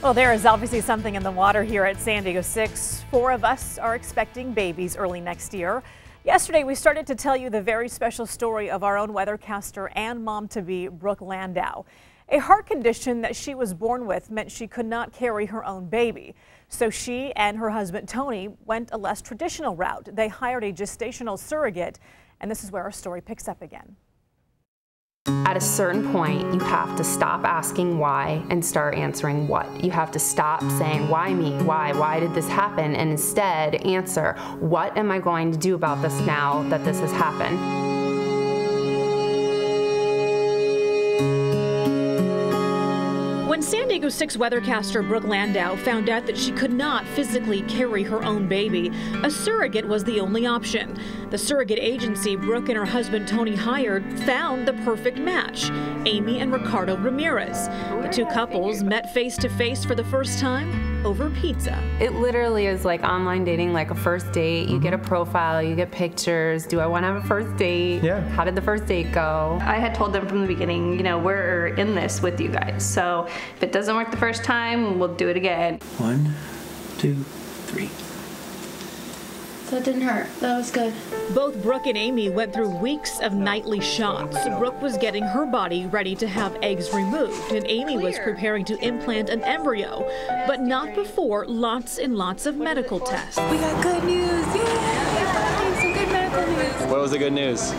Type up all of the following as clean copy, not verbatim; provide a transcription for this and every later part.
Well, there is obviously something in the water here at San Diego 6. 4 of us are expecting babies early next year. Yesterday, we started to tell you the very special story of our own weathercaster and mom-to-be, Brooke Landau. A heart condition that she was born with meant she could not carry her own baby. So she and her husband, Tony, went a less traditional route. They hired a gestational surrogate, and this is where our story picks up again. At a certain point, you have to stop asking why and start answering what. You have to stop saying, why me? Why did this happen? And instead answer, what am I going to do about this now that this has happened? When San Diego 6 weathercaster Brooke Landau found out that she could not physically carry her own baby, a surrogate was the only option. The surrogate agency Brooke and her husband Tony hired found the perfect match, Amy and Ricardo Ramirez. The two couples met face-to-face for the first time over pizza. It literally is like online dating, like a first date. You get a profile, you get pictures. Do I want to have a first date? Yeah. How did the first date go? I had told them from the beginning, you know, we're in this with you guys. So if it doesn't work the first time, we'll do it again. 1, 2, 3. So it didn't hurt. That was good. Both Brooke and Amy went through weeks of nightly shots. Brooke was getting her body ready to have eggs removed, and Amy was preparing to implant an embryo, but not before lots and lots of medical tests. We got good news. Yay! Some good medical news. What was the good news?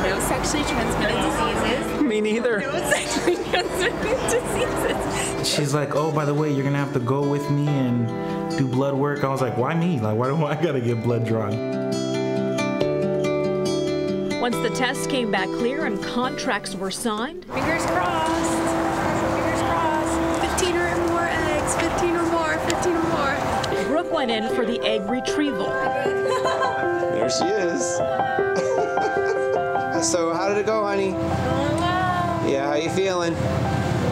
No sexually transmitted diseases. Me neither. No sexually transmitted diseases. She's like, oh, by the way, you're gonna have to go with me and do blood work. I was like, why me? Like, why do I gotta get blood drawn? Once the tests came back clear and contracts were signed, Fingers crossed. Fingers crossed. 15 or more eggs. 15 or more. 15 or more. Brooke went in for the egg retrieval. There she is. So how did it go, honey? Going well. Yeah, how you feeling? A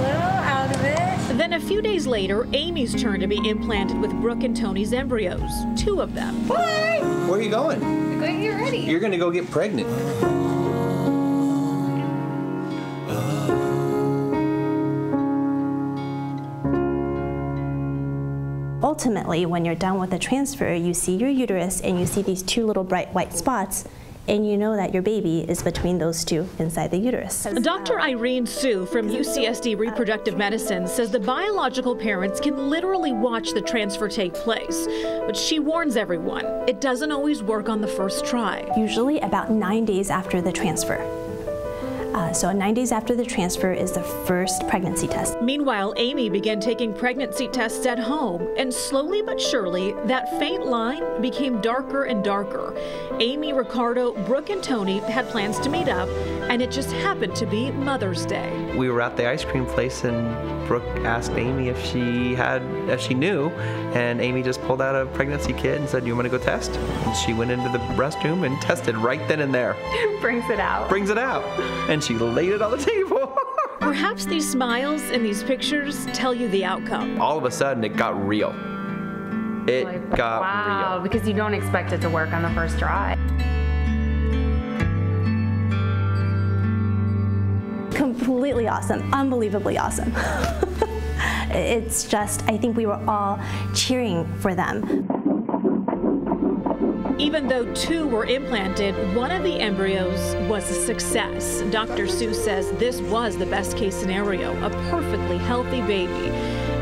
little out of it. Then a few days later, Amy's turn to be implanted with Brooke and Tony's embryos, 2 of them. Bye. Where are you going? I'm going to get ready. You're gonna go get pregnant. Ultimately, when you're done with the transfer, you see your uterus and you see these 2 little bright white spots, and you know that your baby is between those 2 inside the uterus. Dr. Irene Sue from UCSD Reproductive Medicine says the biological parents can literally watch the transfer take place, but she warns everyone, it doesn't always work on the first try. Usually about 9 days after the transfer. So 9 days after the transfer is the first pregnancy test. Meanwhile, Amy began taking pregnancy tests at home, and slowly but surely, that faint line became darker and darker. Amy, Ricardo, Brooke, and Tony had plans to meet up, and it just happened to be Mother's Day. We were at the ice cream place, and Brooke asked Amy if she knew, and Amy just pulled out a pregnancy kit and said, "You want to go test?" And she went into the restroom and tested right then and there. Brings it out. Brings it out. And she laid it on the table. Perhaps these smiles in these pictures tell you the outcome. All of a sudden, it got real. It got wow, real. because you don't expect it to work on the first try. Completely awesome, unbelievably awesome. It's just, I think we were all cheering for them. Even though 2 were implanted, one of the embryos was a success. Dr. Sue says this was the best case scenario, a perfectly healthy baby.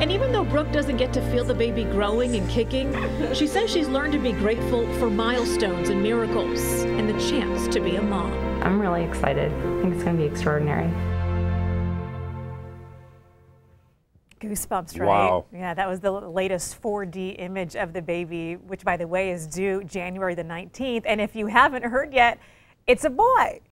And even though Brooke doesn't get to feel the baby growing and kicking, she says she's learned to be grateful for milestones and miracles and the chance to be a mom. I'm really excited. I think it's going to be extraordinary. Goosebumps, right? Wow. Yeah, that was the latest 4D image of the baby, which, by the way, is due January the 19th. And if you haven't heard yet, it's a boy.